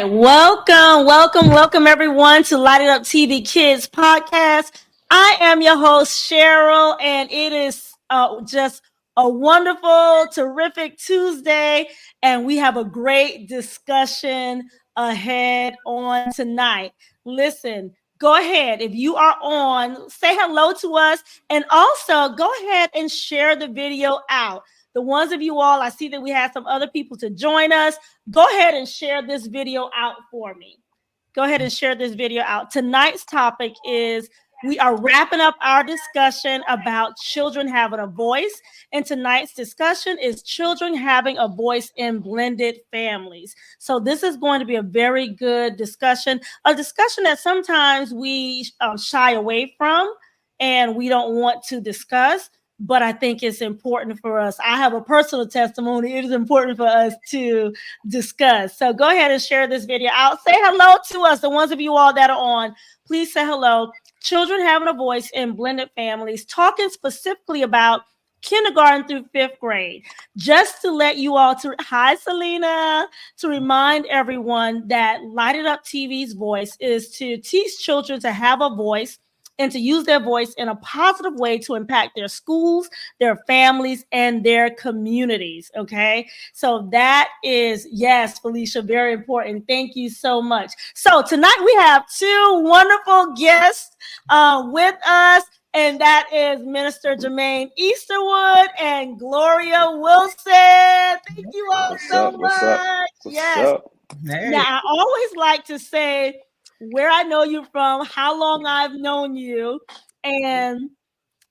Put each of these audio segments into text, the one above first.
Welcome everyone to Light It Up TV Kids podcast. I am your host Cheryl, and it is just a wonderful, terrific Tuesday, and we have a great discussion ahead on tonight. Listen, go ahead if you are on, say hello to us, and also go ahead and share the video out. The ones of you all, I see that we have some other people to join us. Go ahead and share this video out for me. Go ahead and share this video out. Tonight's topic is we are wrapping up our discussion about children having a voice. And tonight's discussion is children having a voice in blended families. So this is going to be a very good discussion, a discussion that sometimes we shy away from and we don't want to discuss. But I think it's important for us. I have a personal testimony. It is important for us to discuss. So go ahead and share this video out. Say hello to us. The ones of you all that are on, please say hello. Children having a voice in blended families, talking specifically about kindergarten through fifth grade. Just to let you all hi Selena, to remind everyone that Light It Up TV's voice is to teach children to have a voice and to use their voice in a positive way to impact their schools, their families, and their communities. Okay. So that is, yes, Felicia, very important. Thank you so much. So tonight we have two wonderful guests with us, and that is Minister Jermaine Easterwood and Gloria Wilson. Thank you all so much. Yes. Hey. Now, I always like to say where I know you from, how long I've known you, and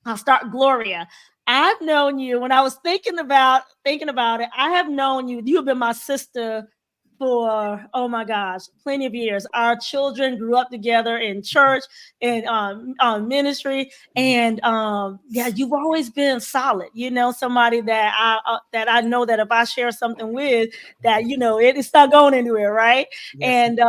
I'll start Gloria. I've known you when I was thinking about it. I have known you. You have been my sister for, oh my gosh, plenty of years. Our children grew up together in church and ministry, and yeah, you've always been solid. You know, somebody that I know that if I share something with, that it's not going anywhere, right? Yes.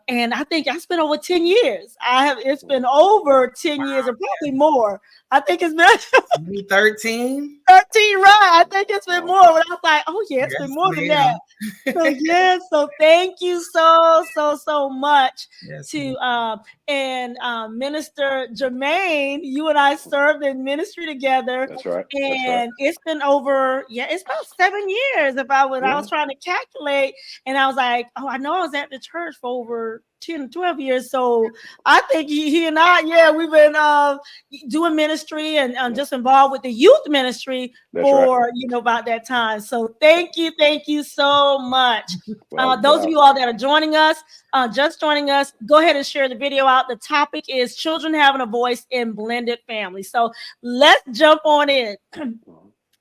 And I think I spent over 10 years. It's been over 10 years, or probably more. I think it's been 13. 13, right? I think it's been more. But I was like, oh yeah, it's been more than that. So yes, so thank you so much to Minister Jermaine. You and I served in ministry together. That's right. And it's been over, it's about 7 years. I was trying to calculate, and I was like, oh, I know I was at the church for over 10, 12 years. So I think he and I, we've been doing ministry and just involved with the youth ministry for about that time. So thank you so much. Those of you all that are joining us, just joining us, go ahead and share the video out. The topic is children having a voice in blended families. So let's jump on in.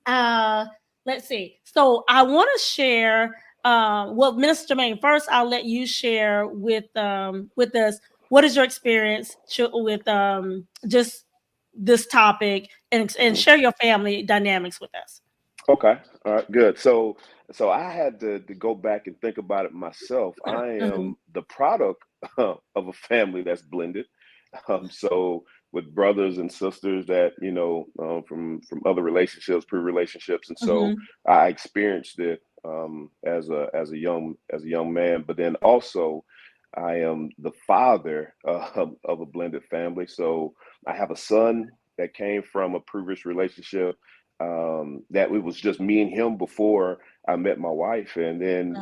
Let's see. So I want to share. Minister Jermaine, first I'll let you share with us what is your experience with just this topic and share your family dynamics with us. Okay, all right, good. So I had to go back and think about it myself. I am the product of a family that's blended. So with brothers and sisters that from other relationships, pre-relationships, and so I experienced it as a young man, but then also I am the father of a blended family. So I have a son that came from a previous relationship that it was just me and him before I met my wife, and then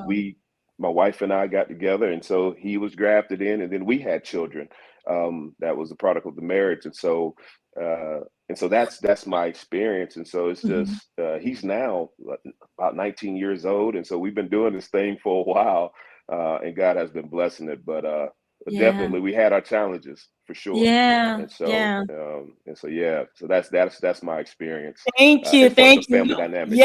my wife and I got together, and so he was grafted in, and then we had children. That was the product of the marriage, and so that's my experience. And so it's just he's now about 19 years old, and so we've been doing this thing for a while, and God has been blessing it. But definitely we had our challenges for sure. And so that's my experience. Thank you. Family dynamics.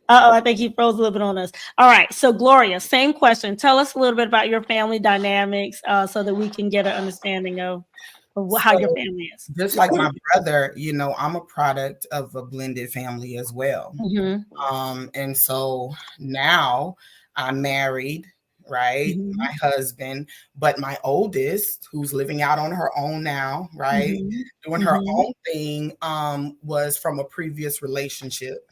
I think he froze a little bit on us. All right, so Gloria, same question. Tell us a little bit about your family dynamics so that we can get an understanding of how your family is. Just like my brother, I'm a product of a blended family as well. And so now I'm married, right? My husband, but my oldest, who's living out on her own now, right? Doing her own thing, was from a previous relationship.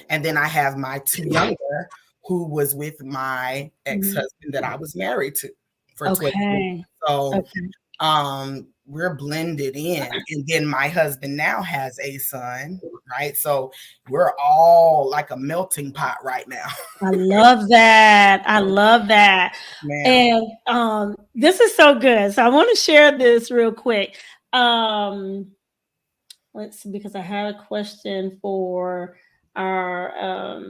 And then I have my two younger who was with my ex-husband that I was married to for 12 years. So we're blended in. And then my husband now has a son, right? So we're all like a melting pot right now. I love that. I love that. And this is so good. So I want to share this real quick. Let's see, because I had a question for our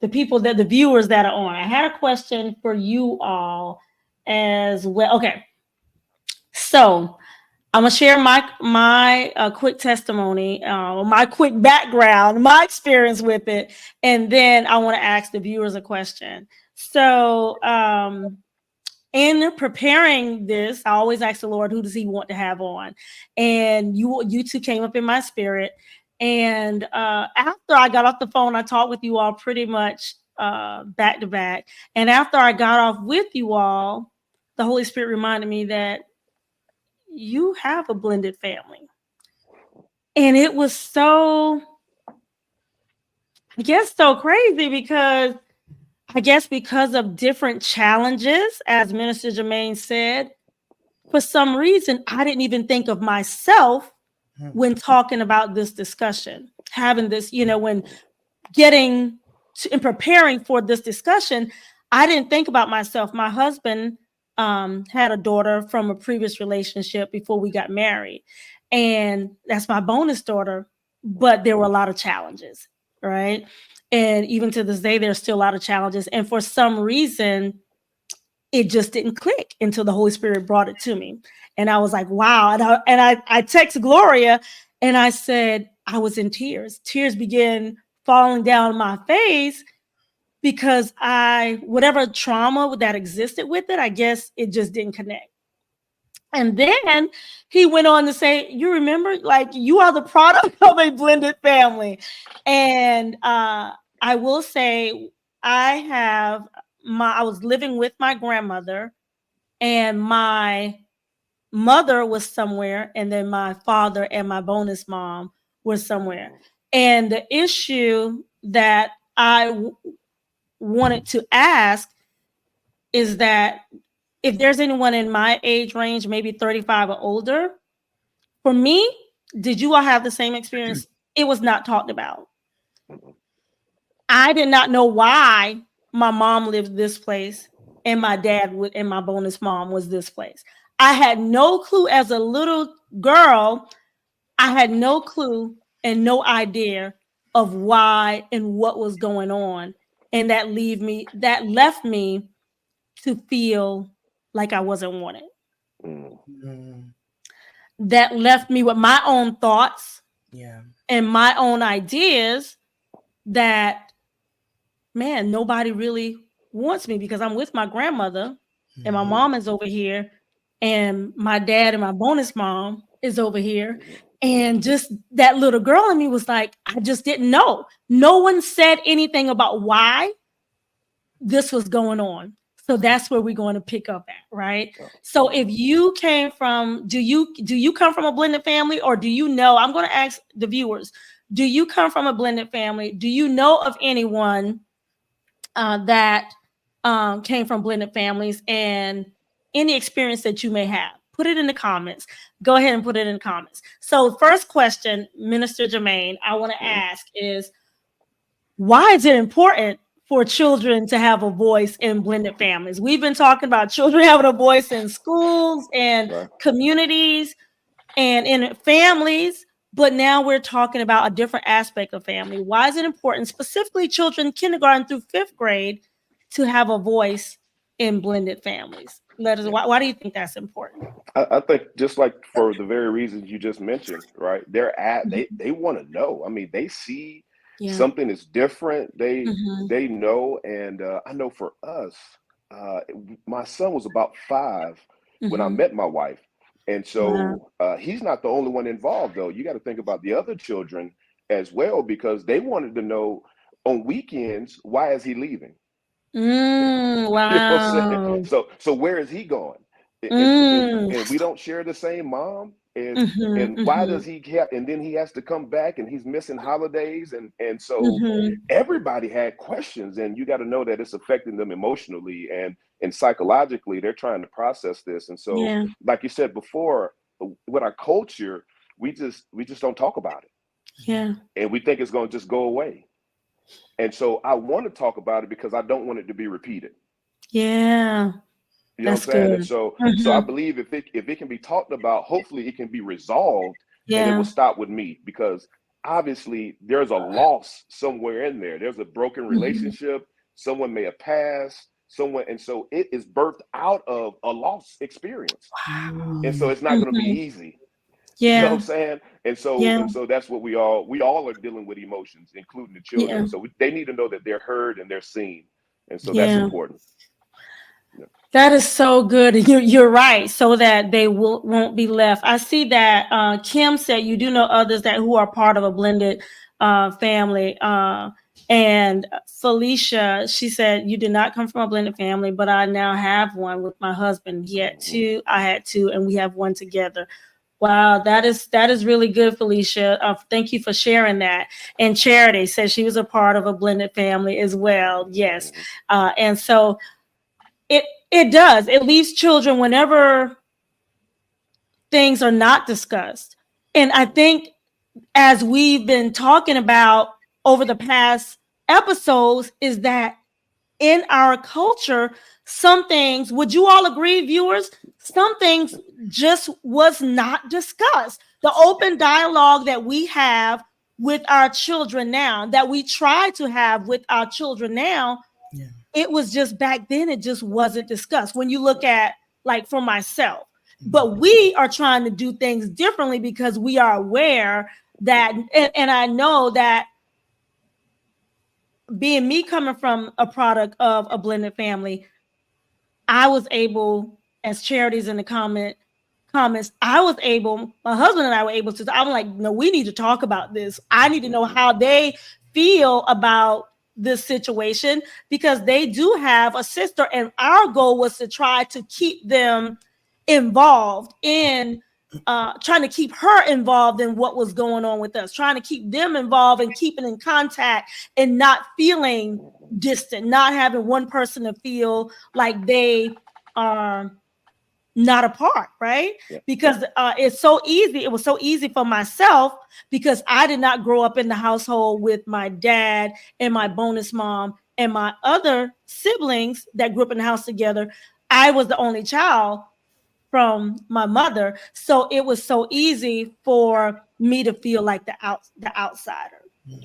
the people that the viewers that are on. I had a question for you all as well. Okay. So I'm gonna share my quick testimony, my quick background, my experience with it, and then I want to ask the viewers a question. So, in preparing this, I always ask the Lord, who does He want to have on? And you two came up in my spirit. And after I got off the phone, I talked with you all pretty much back to back. And after I got off with you all, the Holy Spirit reminded me that you have a blended family. And it was so crazy because because of different challenges, as Minister Jermaine said, for some reason, I didn't even think of myself when talking about this discussion, having this, when getting to, and preparing for this discussion, I didn't think about myself. My husband had a daughter from a previous relationship before we got married. And that's my bonus daughter, but there were a lot of challenges, right? And even to this day, there's still a lot of challenges. And for some reason, it just didn't click until the Holy Spirit brought it to me. And I was like, wow. And I texted Gloria and I said, I was in tears. Tears began falling down my face because whatever trauma that existed with it, I guess it just didn't connect. And then he went on to say, you remember, like, you are the product of a blended family. And I will say, I was living with my grandmother, and my mother was somewhere, and then my father and my bonus mom were somewhere. And the issue that I wanted to ask is that if there's anyone in my age range, maybe 35 or older, for me, did you all have the same experience? It was not talked about. I did not know why my mom lived this place and my dad and my bonus mom was this place. I had no clue as a little girl. I had no clue and no idea of why and what was going on. And that left me to feel like I wasn't wanted. That left me with my own thoughts and my own ideas that, man, nobody really wants me because I'm with my grandmother and my mom is over here and my dad and my bonus mom is over here. And just that little girl in me was like, I just didn't know. No one said anything about why this was going on. So that's where we're going to pick up at, right? So if you came from, do you come from a blended family, or do you know, I'm going to ask the viewers, do you come from a blended family? Do you know of anyone that came from blended families, and any experience that you may have? Put it in the comments. Go ahead and put it in the comments. So first question, Minister Jermaine, I want to ask is, why is it important for children to have a voice in blended families? We've been talking about children having a voice in schools and communities and in families, but now we're talking about a different aspect of family. Why is it important, specifically children kindergarten through 5th grade, to have a voice in blended families? Why do you think that's important? I think just like for the very reasons you just mentioned, right? They want to know. I mean, they see something is different. They know, and I know for us, my son was about 5 when I met my wife, and so he's not the only one involved. Though you got to think about the other children as well, because they wanted to know on weekends, why is he leaving? Wow. You know what I'm saying? So where is he going? And we don't share the same mom. And why does he have, and then he has to come back and he's missing holidays. And so everybody had questions, and you got to know that it's affecting them emotionally and psychologically. They're trying to process this. And so, like you said before, with our culture, we just don't talk about it. Yeah. And we think it's going to just go away. And so I want to talk about it because I don't want it to be repeated. Yeah. You know what I'm saying? And so I believe if it can be talked about, hopefully it can be resolved, and it will stop with me, because obviously there's a loss somewhere in there. There's a broken relationship. Someone may have passed, and so it is birthed out of a loss experience. And so it's not going to be easy. Yeah. You know what I'm saying? And so that's what we all are dealing with emotions, including the children. So they need to know that they're heard and they're seen. And so that's important. That is so good. You're right. So that they won't be left. I see that Kim said you do know others who are part of a blended family. And Felicia, she said, you did not come from a blended family, but I now have one with my husband. He had two, I had two, and we have one together. Wow, that is really good, Felicia. Thank you for sharing that. And Charity said she was a part of a blended family as well. Yes. And so it does. It leaves children whenever things are not discussed. And I think as we've been talking about over the past episodes is that in our culture, some things, would you all agree, viewers? Some things just was not discussed. The open dialogue that we have with our children now, that we try to have with our children now, it was just back then, it just wasn't discussed. When you look at, like, for myself, but we are trying to do things differently because we are aware that, and I know that being me coming from a product of a blended family, I was able, as Charity's in the comments, my husband and I were able to, I'm like, no, we need to talk about this. I need to know how they feel about this situation, because they do have a sister, and our goal was to try to keep them involved in trying to keep her involved in what was going on with us, trying to keep them involved and keeping in contact and not feeling distant, not having one person to feel like they are not a part, right? Because it's so easy. It was so easy for myself because I did not grow up in the household with my dad and my bonus mom and my other siblings that grew up in the house together. I was the only child from my mother. So it was so easy for me to feel like the outsider,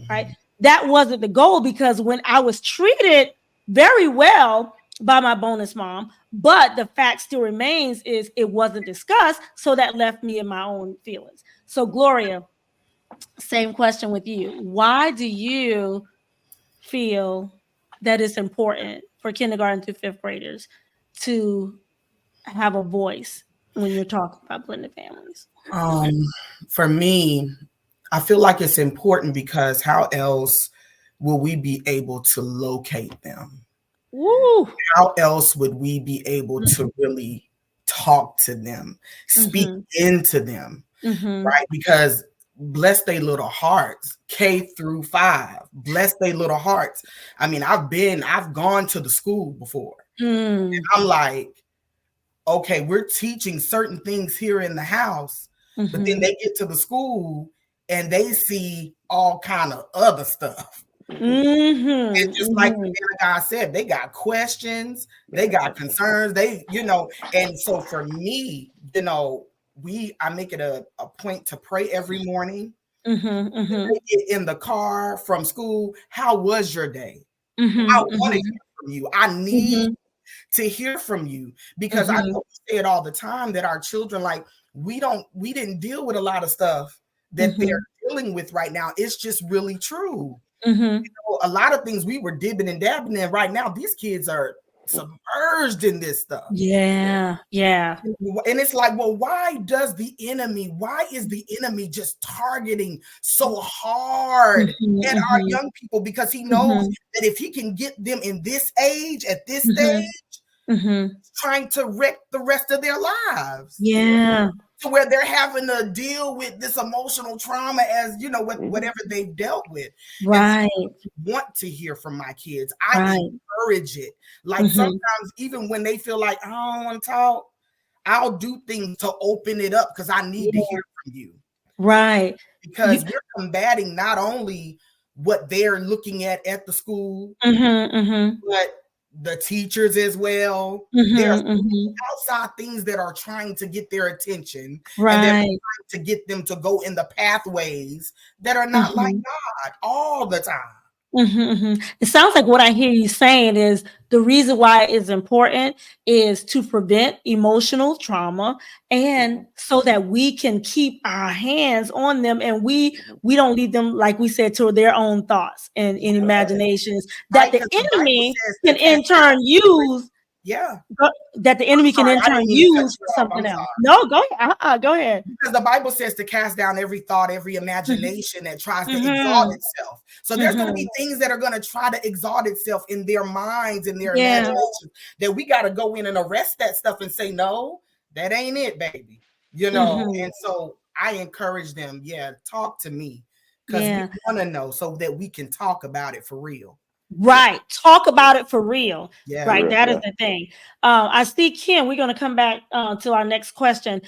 right? That wasn't the goal, because when I was treated very well by my bonus mom, but the fact still remains is it wasn't discussed. So that left me in my own feelings. So Gloria, same question with you. Why do you feel that it's important for kindergarten to fifth graders to have a voice when you're talking about blended families? For me, I feel like it's important because how else will we be able to locate them? Woo. How else would we be able to really talk to them, speak into them, right? Because bless their little hearts, K-5, bless their little hearts. I mean, I've gone to the school before, and I'm like, okay, we're teaching certain things here in the house, but then they get to the school and they see all kind of other stuff. And just like the guy said, they got questions, they got concerns, and so for me, I make it a point to pray every morning. They get in the car from school. How was your day? I want to hear from you. I need to hear from you, because I know we say it all the time that our children, like, we didn't deal with a lot of stuff that they're dealing with right now. It's just really true. A lot of things we were dibbing and dabbing in, right now these kids are submerged in this stuff. Yeah. And it's like, well, why is the enemy just targeting so hard at our young people? Because he knows that if he can get them in this age, at this stage, trying to wreck the rest of their lives. Yeah. To where they're having to deal with this emotional trauma as, you know, whatever they've dealt with. Right. And so I want to hear from my kids. I encourage it. Like sometimes even when they feel like, I don't want to talk, I'll do things to open it up because I need to hear from you. Right. Because we're combating not only what they're looking at the school, but the teachers as well. There are outside things that are trying to get their attention, and they're trying to get them to go in the pathways that are not like God all the time. It sounds like what I hear you saying is the reason why it's important is to prevent emotional trauma, and so that we can keep our hands on them, and we don't leave them, like we said, to their own thoughts and imaginations that the enemy can in turn use. That the enemy can in turn use for something else. No, go ahead. Go ahead. Because the Bible says to cast down every thought, every imagination that tries to exalt itself. So there's going to be things that are going to try to exalt itself in their minds and their imaginations that we got to go in and arrest that stuff and say, no, that ain't it, baby. You know, and so I encourage them, talk to me because we want to know so that we can talk about it for real. Right. Talk about it for real. Right. That is the thing. I see Kim. We're going to come back to our next question.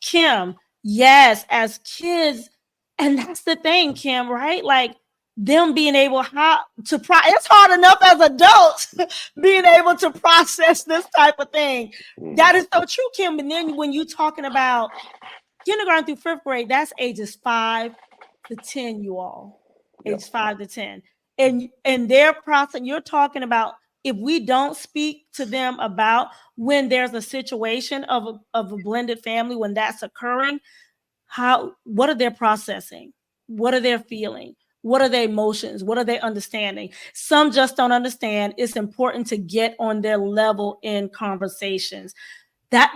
Kim, yes, as kids, and that's the thing, Kim, right? Like them being able it's hard enough as adults being able to process this type of thing. That is so true, Kim. And then when you're talking about kindergarten through fifth grade, that's ages 5 to 10, you all. Age 5 to 10. And their process, you're talking about if we don't speak to them about when there's a situation of a blended family, when that's occurring, what are they processing? What are they feeling? What are their emotions? What are they understanding? Some just don't understand. It's important to get on their level in conversations. That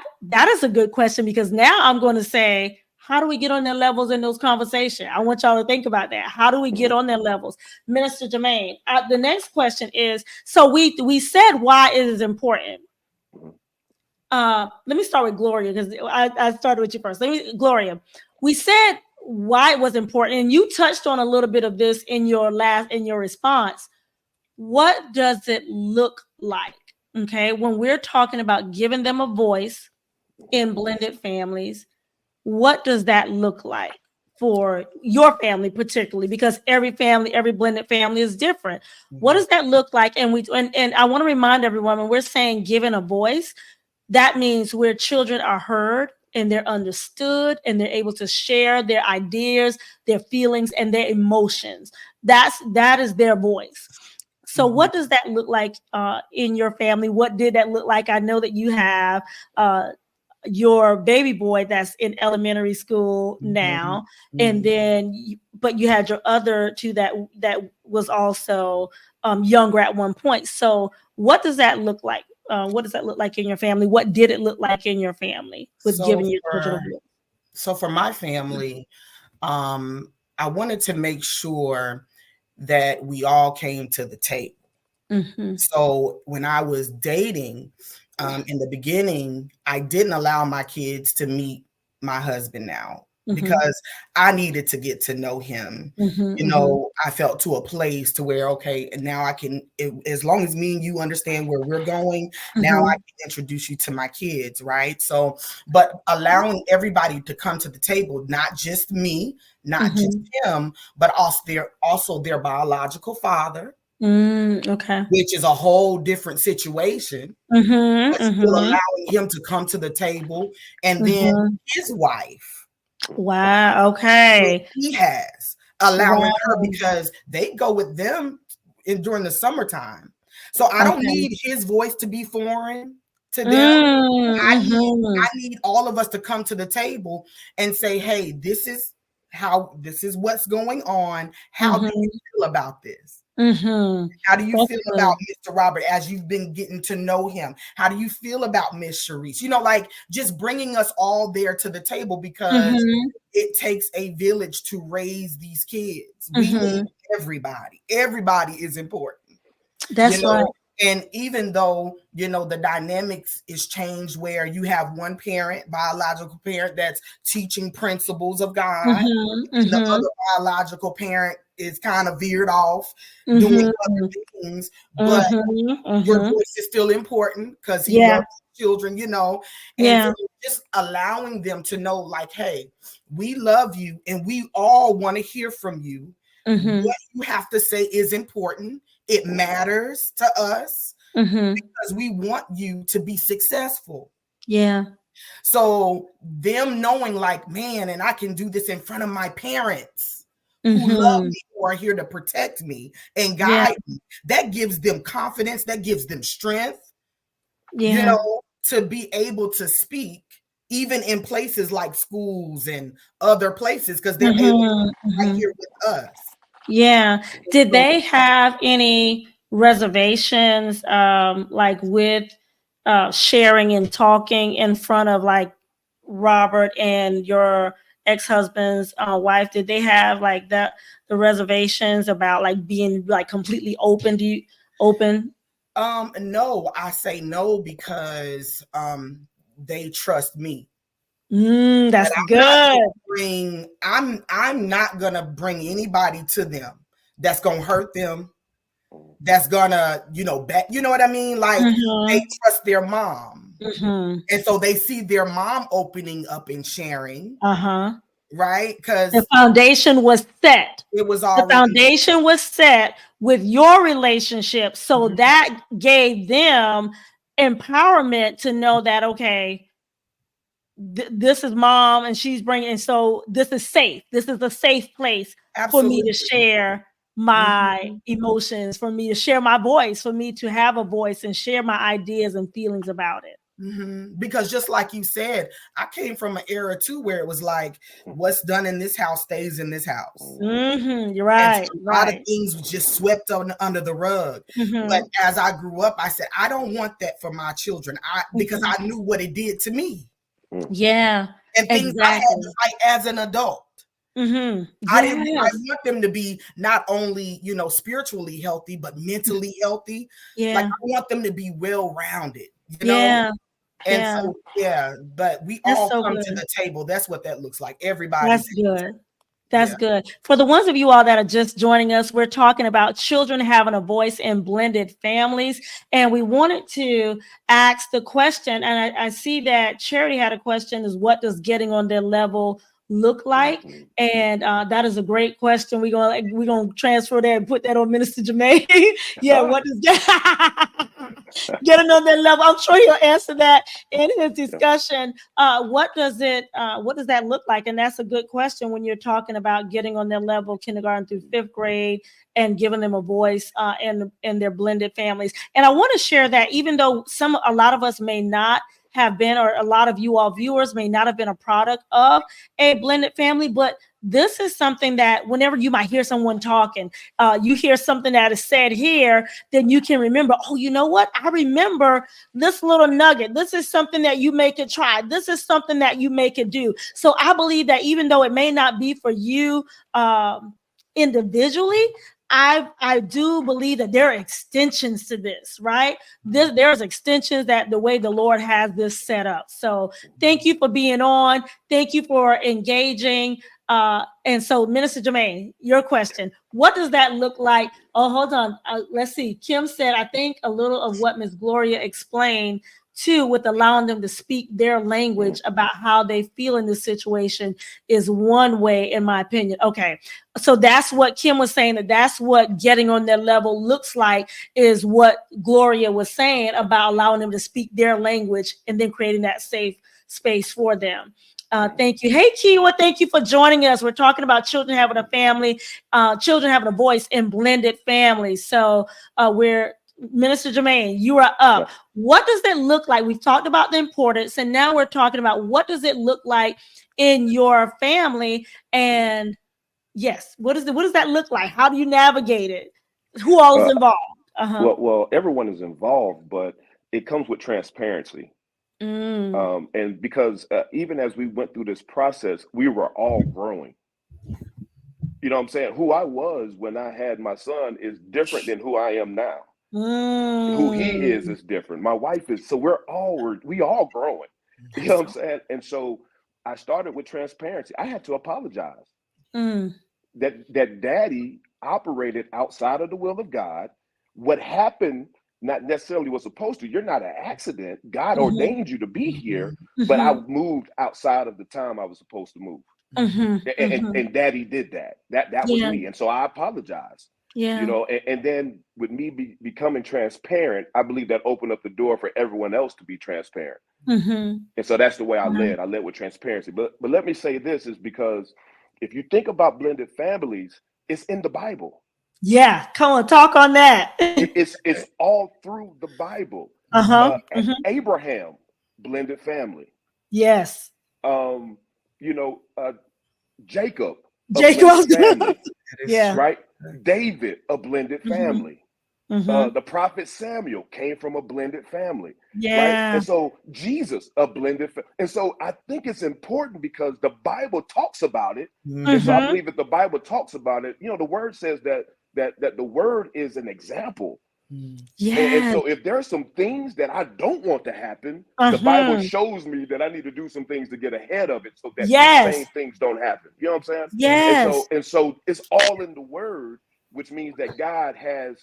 is a good question, because now I'm going to say, how do we get on their levels in those conversations? I want y'all to think about that. How do we get on their levels? Minister Jermaine, the next question is, so we said why it is important. Let me start with Gloria, because I started with you first. Gloria, we said why it was important, and you touched on a little bit of this in your response. What does it look like, okay, when we're talking about giving them a voice in blended families? What does that look like for your family particularly? Because every blended family is different. What does that look like? And I want to remind everyone, when we're saying giving a voice, that means where children are heard and they're understood and they're able to share their ideas, their feelings, and their emotions. That is their voice. So what does that look like in your family? What did that look like? I know that you have your baby boy that's in elementary school now, and then but you had your other two that was also younger at one point. So what does that look like? What does that look like in your family? What did it look like in your family with giving your children a voice? So for my family, I wanted to make sure that we all came to the table. So when I was dating, in the beginning, I didn't allow my kids to meet my husband now because I needed to get to know him. You know, I felt to a place to where, okay, and now I can, as long as me and you understand where we're going, now I can introduce you to my kids, right? So, but allowing everybody to come to the table, not just me, not just him, but also their biological father. Okay. Which is a whole different situation. But still allowing him to come to the table, and then his wife. Wow. Okay. He has allowing her, because they go with them during the summertime. So I don't need his voice to be foreign to them. I need all of us to come to the table and say, hey, this is what's going on. How do you feel about this? How do you feel about Mr. Robert as you've been getting to know him? How do you feel about Miss Sharice? You know, like just bringing us all there to the table, because it takes a village to raise these kids. We need everybody. Everybody is important. That's right. And even though, the dynamics is changed where you have one parent, biological parent, that's teaching principles of God, and the other biological parent is kind of veered off doing other things, but your voice is still important because he loves children, and so just allowing them to know, like, hey, we love you and we all want to hear from you. What you have to say is important. It matters to us because we want you to be successful. Yeah. So them knowing, like, man, and I can do this in front of my parents who love me, who are here to protect me and guide me. That gives them confidence. That gives them strength, to be able to speak even in places like schools and other places because they're able to be right here with us. Yeah. Did they have any reservations, like with sharing and talking in front of like Robert and your ex-husband's wife? Did they have like the reservations about like being like completely open to you? No, I say no because they trust me. That's good. I'm not gonna bring anybody to them that's gonna hurt them, that's gonna, bet, you know what I mean? Like, they trust their mom. And so they see their mom opening up and sharing. Right? Because the foundation was set. It was already the foundation was set with your relationship. So that gave them empowerment to know that, okay, this is mom and she's bringing, so this is safe. This is a safe place for me to share my emotions, for me to share my voice, for me to have a voice and share my ideas and feelings about it. Because just like you said, I came from an era too where it was like, what's done in this house stays in this house. You're right. So a lot of things just swept under the rug. But as I grew up, I said, I don't want that for my children. Because I knew what it did to me. Yeah. And things I had to fight as an adult. I want them to be not only, spiritually healthy, but mentally healthy. Like, I want them to be well-rounded, And so, but we all come to the table. That's what that looks like. Everybody. That's good. That's good. For the ones of you all that are just joining us, we're talking about children having a voice in blended families. And we wanted to ask the question, and I see that Charity had a question, is what does getting on their level look like? And that is a great question. We're gonna transfer that and put that on Minister Jermaine. What does getting on that level? I'm sure he'll answer that in his discussion. What does that look like? And that's a good question when you're talking about getting on their level, kindergarten through 5th grade, and giving them a voice in their blended families. And I want to share that even though a lot of us may not have been, or a lot of you all viewers may not have been a product of a blended family, but this is something that whenever you might hear someone talking, you hear something that is said here, then you can remember, oh, you know what? I remember this little nugget. This is something that you may could try. This is something that you may could do. So I believe that even though it may not be for you individually, I do believe that there are extensions to this, right? There's extensions that the way the Lord has this set up. So thank you for being on. Thank you for engaging. And so, Minister Jermaine, your question, what does that look like? Oh, hold on. Let's see. Kim said, I think a little of what Ms. Gloria explained too, with allowing them to speak their language about how they feel in this situation is one way, in my opinion. Okay. So that's what Kim was saying, that's what getting on their level looks like, is what Gloria was saying about allowing them to speak their language and then creating that safe space for them. Thank you. Hey, Kiwa, thank you for joining us. We're talking about children having a family, children having a voice in blended families. So Minister Jermaine, you are up. What does that look like? We've talked about the importance, and now we're talking about what does it look like in your family? And yes, what does that look like? How do you navigate it? Who all is involved? Well, everyone is involved, but it comes with transparency. And because even as we went through this process, we were all growing. You know what I'm saying? Who I was when I had my son is different than who I am now. Who he is different. My wife is, so we all growing. You know what I'm saying? And so I started with transparency. I had to apologize that daddy operated outside of the will of God. What happened not necessarily was supposed to. You're not an accident. God ordained you to be here, but I moved outside of the time I was supposed to move. And daddy did that. That was me. And so I apologized. Yeah. You know, and then with me becoming transparent, I believe that opened up the door for everyone else to be transparent. And so that's the way I led. I led with transparency. But let me say this is because if you think about blended families, it's in the Bible. Yeah, come on, talk on that. It's all through the Bible. Abraham, blended family. Yes. Jacob, family. Yeah. Right. David, a blended family. The prophet Samuel came from a blended family. Yeah. Right. And so Jesus, a blended and so I think it's important because the Bible talks about it. And so I believe that the Bible talks about it. You know, the word says that the word is an example. Yeah. And so if there are some things that I don't want to happen, the Bible shows me that I need to do some things to get ahead of it so that the same things don't happen. You know what I'm saying? Yes. And so it's all in the word, which means that God has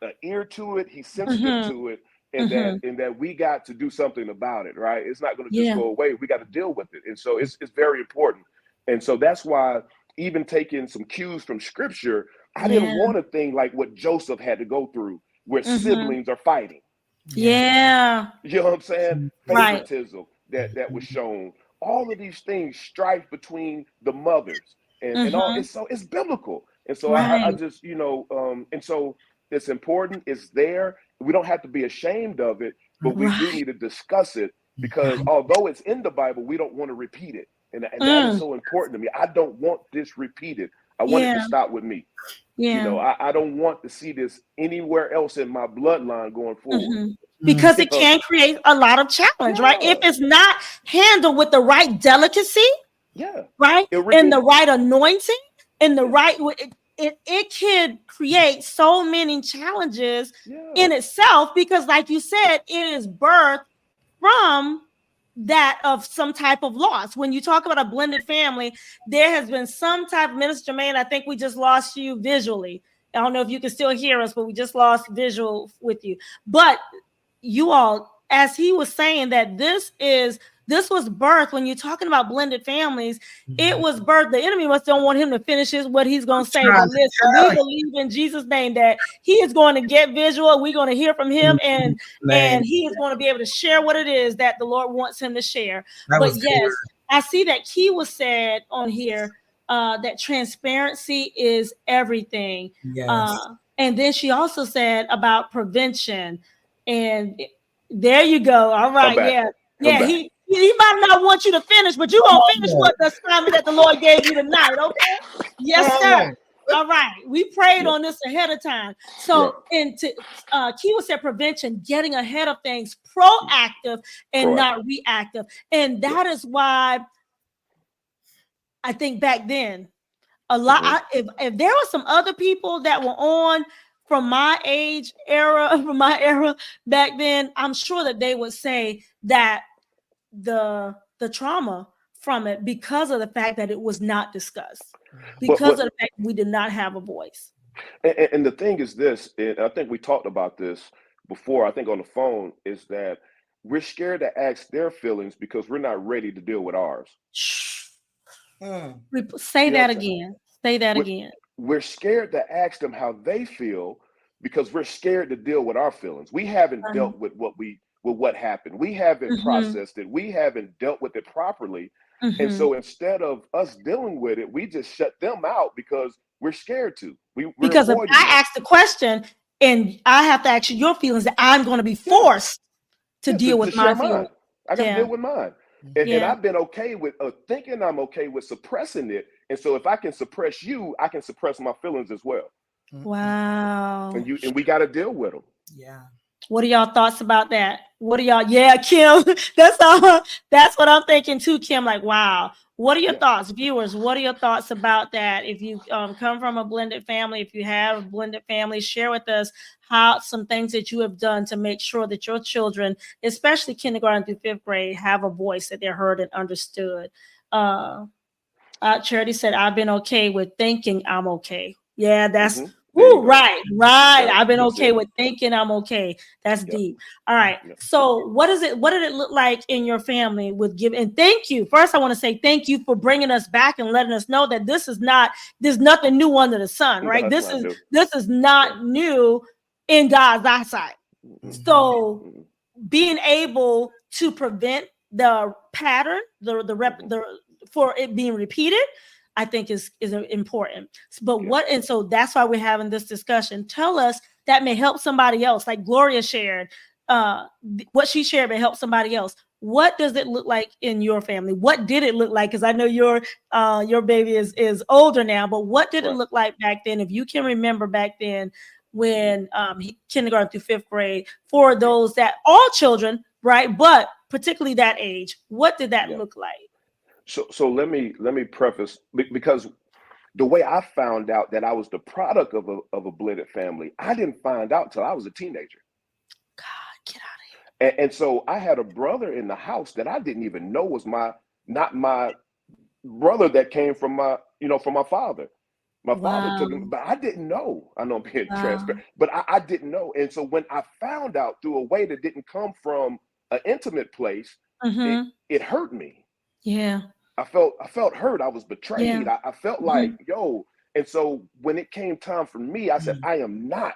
an ear to it, he's sensitive to it, and that we got to do something about it, right? It's not going to just go away. We got to deal with it. And so it's very important. And so that's why even taking some cues from scripture, I didn't want a thing like what Joseph had to go through, where siblings are fighting. Yeah. You know what I'm saying? Favoritism that was shown. All of these things, strife between the mothers and all. And so it's biblical. And so I just, and so it's important. It's there. We don't have to be ashamed of it, but we do need to discuss it because although it's in the Bible, we don't want to repeat it. And that is so important to me. I don't want this repeated. I want it to stop with me. Yeah. You know, I don't want to see this anywhere else in my bloodline going forward. Because it can create a lot of challenge, right? If it's not handled with the right delicacy, right? And the right anointing, and the right, it can create so many challenges in itself because, like you said, it is birthed from that of some type of loss. When you talk about a blended family, there has been some type. Minister Jermaine, I think we just lost you visually. I don't know if you can still hear us, but we just lost visual with you. But you all, as he was saying, that this was birthed. When you're talking about blended families, it was birthed. The enemy must don't want him to finish what he's going to say. But listen, we believe in Jesus' name that he is going to get visual. We're going to hear from him, and he is going to be able to share what it is that the Lord wants him to share. But yes, I see that key was said on here, that transparency is everything. Yes. And then she also said about prevention. And there you go. All right. Yeah. He might not want you to finish, but you're going to finish what the assignment that the Lord gave you tonight. Okay. Yes, sir. All right. We prayed on this ahead of time. So Kiwa said prevention, getting ahead of things, proactive and not reactive. And that is why I think back then, a lot, if there were some other people that were on from my era back then, I'm sure that they would say that the trauma from it, because of the fact that it was not discussed, because of the fact that we did not have a voice. And the thing is this, and I think we talked about this before, I think on the phone, is that we're scared to ask their feelings because we're not ready to deal with ours. Say that again. Say that again. We're scared to ask them how they feel because we're scared to deal with our feelings. We haven't dealt with what happened. We haven't processed it. We haven't dealt with it properly. And so instead of us dealing with it, we just shut them out because we're scared to. Because if I ask the question and I have to ask you your feelings, that I'm going to be forced to deal with my feelings. I got to deal with mine. And I've been okay with thinking I'm okay with suppressing it. And so if I can suppress you, I can suppress my feelings as well. Wow. And we got to deal with them. Yeah. What are y'all thoughts about that? What are y'all? Yeah, Kim. That's what I'm thinking too, Kim. Like, wow, What are your thoughts, viewers? What are your thoughts about that? If you come from a blended family, if you have a blended family, share with us how some things that you have done to make sure that your children, especially kindergarten through 5th grade, have a voice, that they're heard and understood. Charity said, I've been okay with thinking I'm okay. Yeah, that's right. I've been okay with thinking I'm okay. That's deep. All right. So what did it look like in your family with giving? And thank you. First, I want to say thank you for bringing us back and letting us know that there's nothing new under the sun, right? This is not new in God's eyesight. So being able to prevent the pattern, for it being repeated, I think is important. But so that's why we're having this discussion. Tell us that may help somebody else. Like Gloria shared, what she shared may help somebody else. What does it look like in your family? What did it look like? Because I know your baby is older now, but what did it look like back then? If you can remember back then, when kindergarten through 5th grade, for those that all children, right? But particularly that age, what did that look like? So let me preface, because the way I found out that I was the product of a blended family, I didn't find out till I was a teenager. God, get out of here. And so I had a brother in the house that I didn't even know was not my brother that came from my father. My father took him, but I didn't know. I know I'm being transparent, but I didn't know. And so when I found out through a way that didn't come from an intimate place, it hurt me. Yeah. I felt hurt. I was betrayed. I felt like, yo. And so when it came time for me, I said, I am not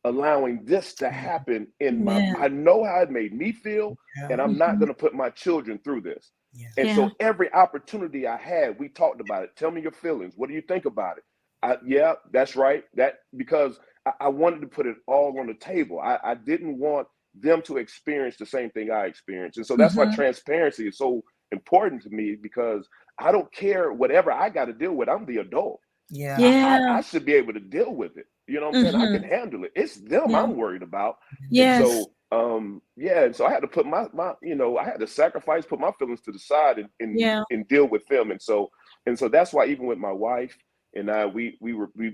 allowing this to happen in I know how it made me feel, and I'm not going to put my children through this. And so every opportunity I had, we talked about it. Tell me your feelings. What do you think about it? Yeah, that's right. Because I wanted to put it all on the table. I didn't want them to experience the same thing I experienced. And so that's why transparency is so important to me, because I don't care whatever I got to deal with. I'm the adult. I should be able to deal with it. You know what I'm saying? I can handle it. It's them I'm worried about. Yes. And so and so I had to put my I had to sacrifice, put my feelings to the side and deal with them. And so that's why even with my wife and I, we've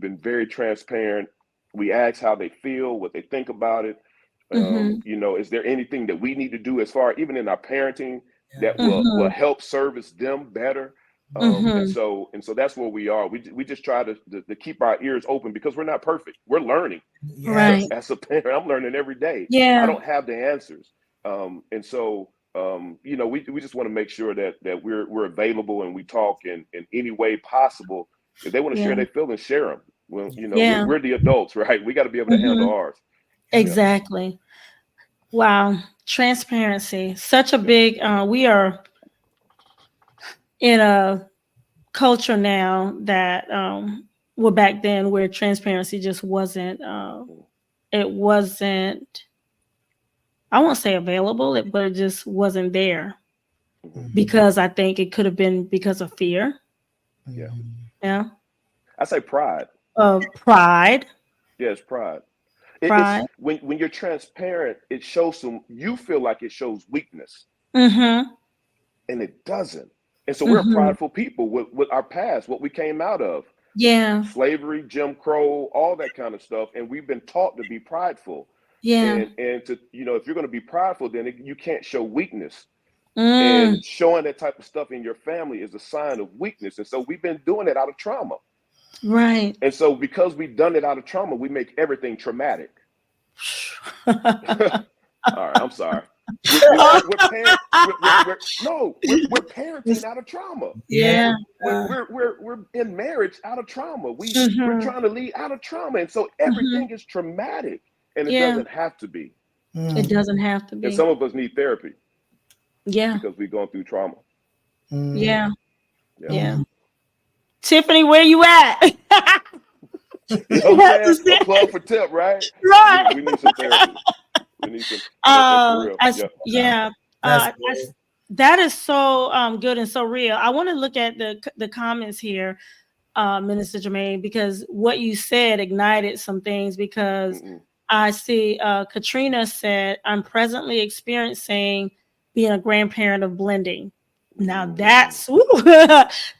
been very transparent. We ask how they feel, what they think about it. Is there anything that we need to do as far, even in our parenting, that will help service them better? And so that's where we are. We just try to keep our ears open, because we're not perfect. We're learning. Right. As a parent, I'm learning every day. Yeah. I don't have the answers. And so we just want to make sure that we're available and we talk in any way possible. If they want to share their feelings, share them. Well, we're the adults, right? We got to be able to handle ours. Exactly. Wow. Transparency. Such a big, we are in a culture now that, back then, where transparency just wasn't, it wasn't, I won't say available, but it just wasn't there, because I think it could have been because of fear. Yeah. I say pride. Pride. Yes, pride. Pride. It's, when you're transparent, it shows you feel like it shows weakness. And it doesn't. And so we're prideful people with our past, what we came out of. Yeah. Slavery, Jim Crow, all that kind of stuff. And we've been taught to be prideful. Yeah. And to, if you're going to be prideful, then you can't show weakness. And showing that type of stuff in your family is a sign of weakness. And so we've been doing it out of trauma. Right. And so because we've done it out of trauma, we make everything traumatic. All right, I'm sorry. We're parenting out of trauma. Yeah. We're in marriage out of trauma. We're trying to lead out of trauma. And so everything is traumatic. And it doesn't have to be. It doesn't have to be. And some of us need therapy. Yeah. Because we've gone through trauma. Yeah. Tiffany, where you at? A plug for Tip, right? Right. We need some therapy. We need some. That is so good and so real. I want to look at the comments here, Minister Jermaine, because what you said ignited some things. Because I see Katrina said, I'm presently experiencing being a grandparent of blending. Now that's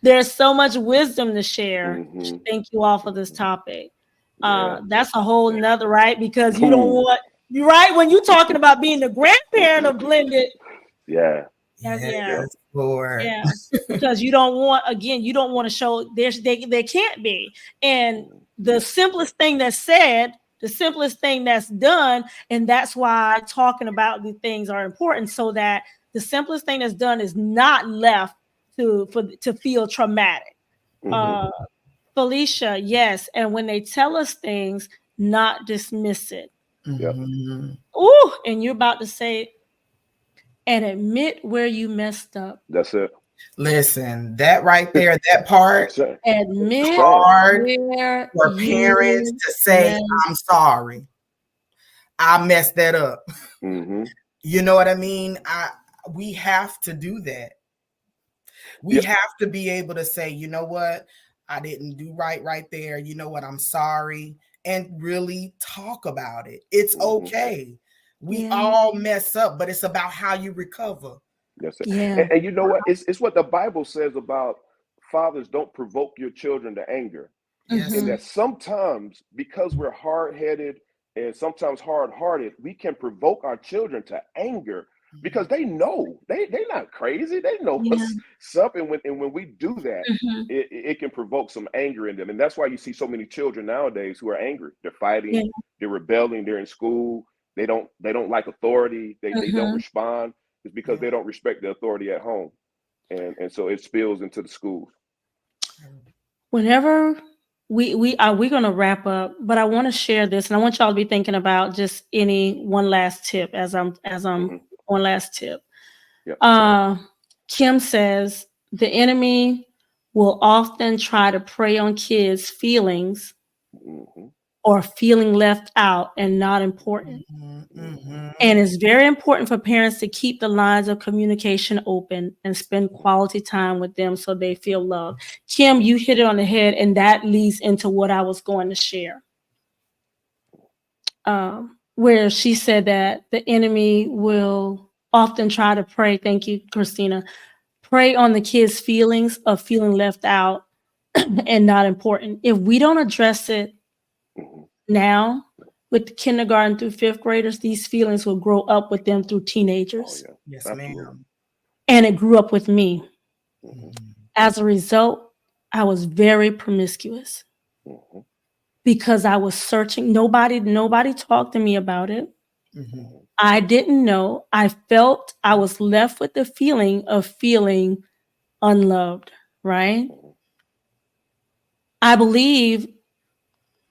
there's so much wisdom to share. Thank you all for this topic. That's a whole nother, right? Because you don't want, you right, when you're talking about being the grandparent of blended. Yeah. Because you don't want, again, you don't want to show they can't be. And the simplest thing that's said, the simplest thing that's done, and that's why talking about the things are important, so that the simplest thing that's done is not left to feel traumatic. Felicia, yes, and when they tell us things, not dismiss it. Ooh, and you're about to say, and admit where you messed up. That's it. Listen, that right there, that part, admit hard where for parents to say, I'm sorry, I messed that up. You know what I mean? We have to do that. We have to be able to say, you know what, I didn't do right there. You know what, I'm sorry. And really talk about it. It's okay. We all mess up, but it's about how you recover. Yes, and you know what? It's what the Bible says about fathers: don't provoke your children to anger. And that sometimes, because we're hard-headed and sometimes hard-hearted, we can provoke our children to anger because they know they're not crazy. They know what's up, and when we do that, it can provoke some anger in them. And that's why you see so many children nowadays who are angry. They're fighting, they're rebelling, they're in school. They don't like authority. They don't respond. It's because they don't respect the authority at home. And so it spills into the schools. Whenever we're going to wrap up, but I want to share this, and I want y'all to be thinking about just any one last tip as I'm one last tip. Kim says the enemy will often try to prey on kids' feelings or feeling left out and not important. And it's very important for parents to keep the lines of communication open and spend quality time with them so they feel loved. Kim, you hit it on the head, and that leads into what I was going to share. Where she said that the enemy will often try to prey, thank you, Christina, prey on the kids' feelings of feeling left out and not important. If we don't address it now, with the kindergarten through fifth graders, these feelings will grow up with them through teenagers. Yes, ma'am. And it grew up with me. As a result, I was very promiscuous because I was searching. Nobody talked to me about it. I didn't know. I felt I was left with the feeling of feeling unloved, right? I believe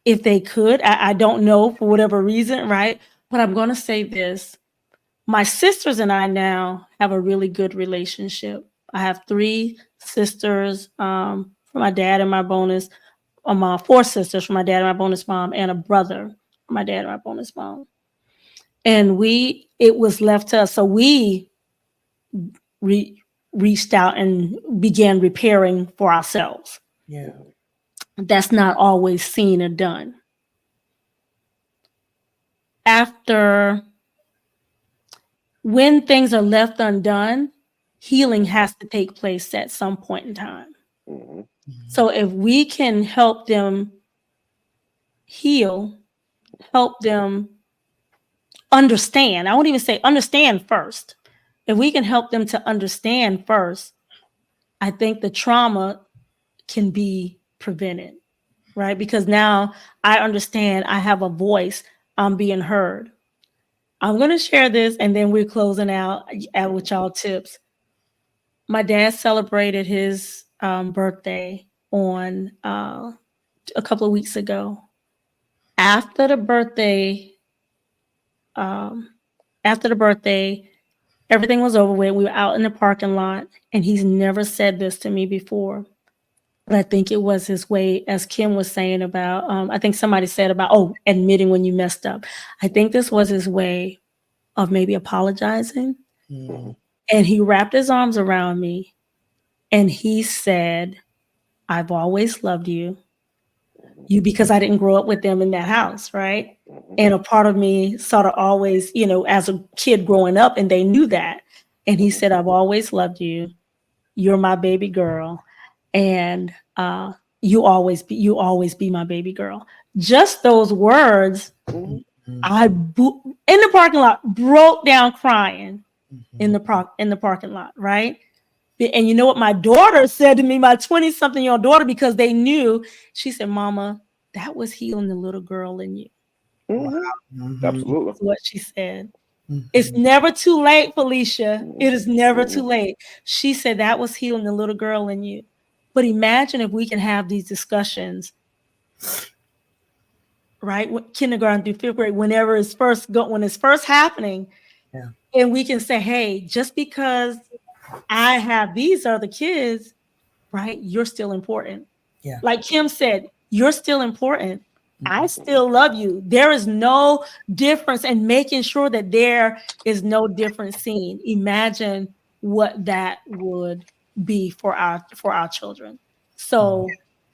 if they could, I don't know for whatever reason, right? But I'm going to say this. My sisters and I now have a really good relationship. I have 3 sisters from my dad and my bonus, 4 sisters from my dad and my bonus mom, and a brother from my dad and my bonus mom. And it was left to us. So we reached out and began repairing for ourselves. Yeah. That's not always seen or done. When things are left undone, healing has to take place at some point in time. So if we can help them heal, help them understand, I won't even say understand first. If we can help them to understand first, I think the trauma can be prevented, right? Because now I understand, I have a voice, I'm being heard. I'm going to share this, and then we're closing out with y'all tips. My dad celebrated his birthday on a couple of weeks ago. After the birthday, everything was over with. We were out in the parking lot, and he's never said this to me before. But I think it was his way, as Kim was saying about, I think somebody said about, admitting when you messed up. I think this was his way of maybe apologizing. And he wrapped his arms around me and he said, I've always loved you. Because I didn't grow up with them in that house, right? And a part of me sort of always, as a kid growing up, and they knew that. And he said, I've always loved you. you're my baby girl, and you always be my baby girl. Just those words, in the parking lot, broke down crying in the parking lot, right? And you know what my daughter said to me, my 20-something-year-old daughter, because they knew, she said, Mama, that was healing the little girl in you. Absolutely. That's what she said. It's never too late, Felicia. It is never too late. She said that was healing the little girl in you. But imagine if we can have these discussions, right? Kindergarten through 5th grade, whenever it's when it's first happening, and we can say, hey, just because I have these other kids, right? You're still important. Yeah. Like Kim said, you're still important. I still love you. There is no difference, and making sure that there is no difference seen. Imagine what that would be for our children. So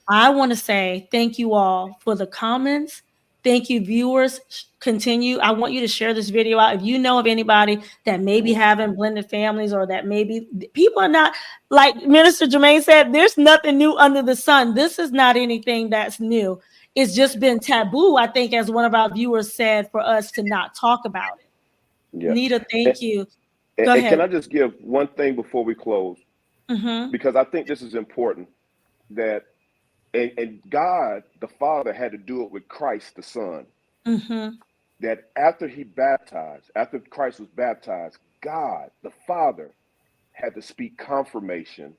I want to say thank you all for the comments. Thank you, viewers. Continue. I want you to share this video out. If you know of anybody that may be having blended families, or that maybe people are not, like Minister Jermaine said, there's nothing new under the sun. This is not anything that's new. It's just been taboo, I think, as one of our viewers said, for us to not talk about it. Yeah. Nita, thank you. Go ahead. Can I just give one thing before we close? Because I think this is important, that and God, the Father, had to do it with Christ, the Son. That after Christ was baptized, God, the Father, had to speak confirmation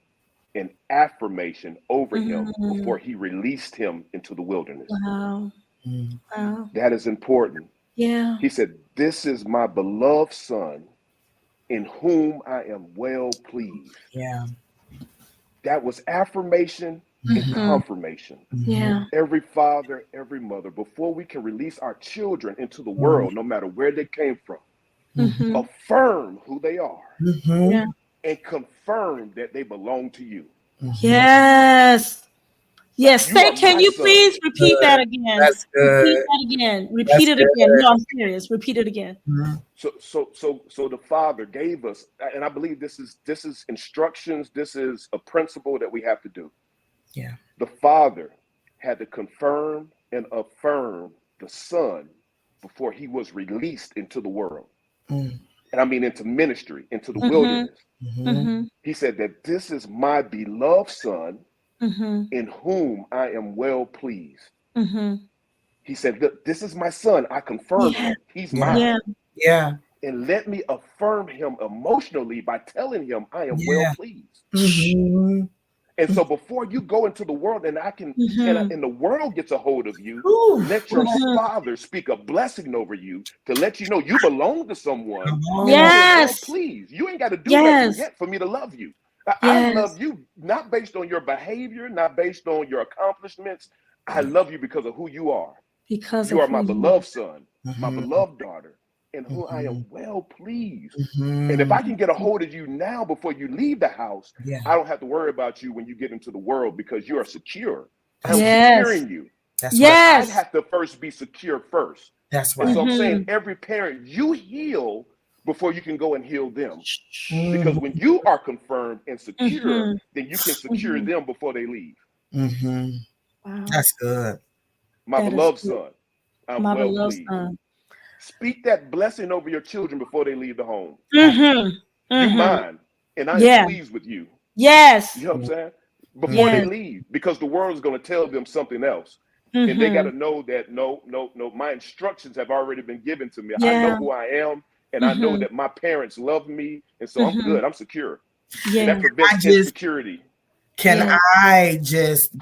and affirmation over him before he released him into the wilderness. Wow. That is important. Yeah. He said, this is my beloved Son in whom I am well pleased. Yeah. That was affirmation and confirmation. Yeah. Every father, every mother, before we can release our children into the world, no matter where they came from, affirm who they are and confirm that they belong to you. Yes. Yes. Can you please repeat that again? That's good. Repeat that again. Repeat it again. No, I'm serious. Repeat it again. So the Father gave us, and I believe this is instructions. This is a principle that we have to do. Yeah. The Father had to confirm and affirm the Son before he was released into the world. And I mean into ministry, into the wilderness. He said that this is my beloved Son in whom I am well pleased. He said, this is my Son. I confirm him. He's mine. Yeah. And let me affirm him emotionally by telling him I am well pleased. And so before you go into the world and and the world gets a hold of you, let your Father speak a blessing over you to let you know you belong to someone. Yes. Please, you ain't got to do nothing yet for me to love you. I love you not based on your behavior, not based on your accomplishments. I love you because of who you are. Because you are my beloved son, my beloved daughter, in whom I am well pleased. And if I can get a hold of you now before you leave the house, I don't have to worry about you when you get into the world because you are secure. I'm securing you. That's I have to first be secure first. That's right. And so I'm saying every parent, you heal before you can go and heal them. Because when you are confirmed and secure, then you can secure them before they leave. Wow. That's good. My beloved son, I'm well pleased. Speak that blessing over your children before they leave the home. You mine, and I am pleased with you. Yes. You know what I'm saying? Before they leave, because the world is going to tell them something else. And they got to know that, no, my instructions have already been given to me. I know who I am, and I know that my parents love me, and so I'm good. I'm secure. And that prevents insecurity. Can I just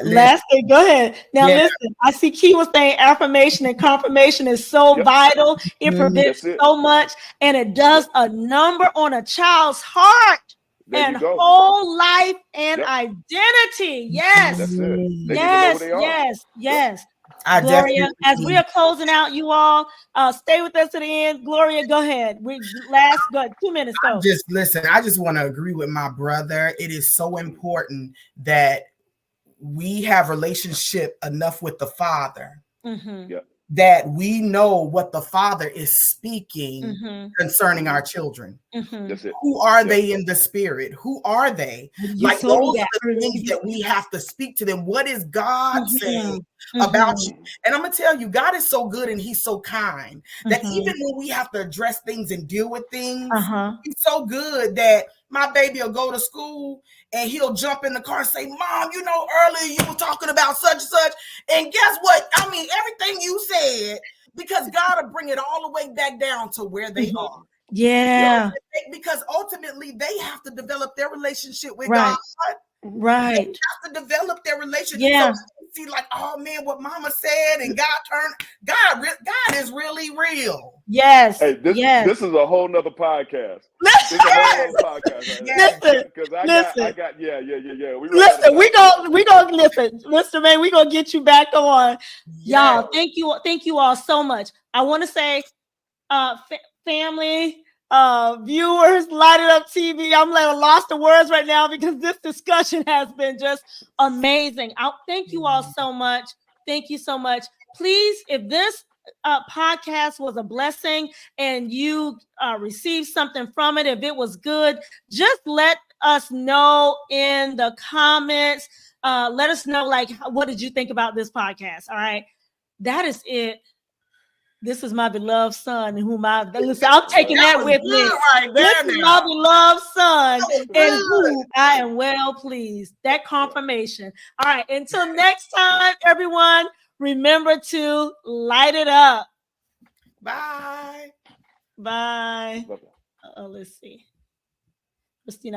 lastly, go ahead. Now listen, I see Key was saying affirmation and confirmation is so vital. It prevents so much, and it does a number on a child's heart and whole life and identity. Yes. That's it. Yes. Gloria, as we are closing out, you all stay with us to the end. Gloria, go ahead. 2 minutes. Go. I just want to agree with my brother. It is so important that we have relationship enough with the Father that we know what the Father is speaking concerning our children. Who are they in the spirit? Who are they? Like those are the things that we have to speak to them. What is God saying about you? And I'm gonna tell you, God is so good and He's so kind that even when we have to address things and deal with things, He's so good that my baby will go to school and he'll jump in the car and say, Mom, you know, earlier you were talking about such and such. And guess what? I mean, everything you said, because God will bring it all the way back down to where they are. Yeah. Because ultimately they have to develop their relationship with God. Right. They have to develop their relationship. Yeah. So see, like, oh man, what Mama said, and God is really real. Yes. Hey, this is a whole nother podcast. This is a whole other podcast. Right? Listen, because I got yeah. Listen, we gonna listen, Mr. May. We gonna get you back on, y'all. Thank you all so much. I want to say, family, viewers, Light It Up TV. I'm like lost the words right now because this discussion has been just amazing. Thank you all so much. Thank you so much. Please, if this podcast was a blessing and you received something from it, if it was good, just let us know in the comments. Let us know, like, what did you think about this podcast? All right, that is it. This is my beloved son, whom I'm taking that with me. Right there, this is my beloved son, in whom I am well pleased. That confirmation. All right, until next time, everyone, remember to light it up. Bye. Bye. Let's see. Christina.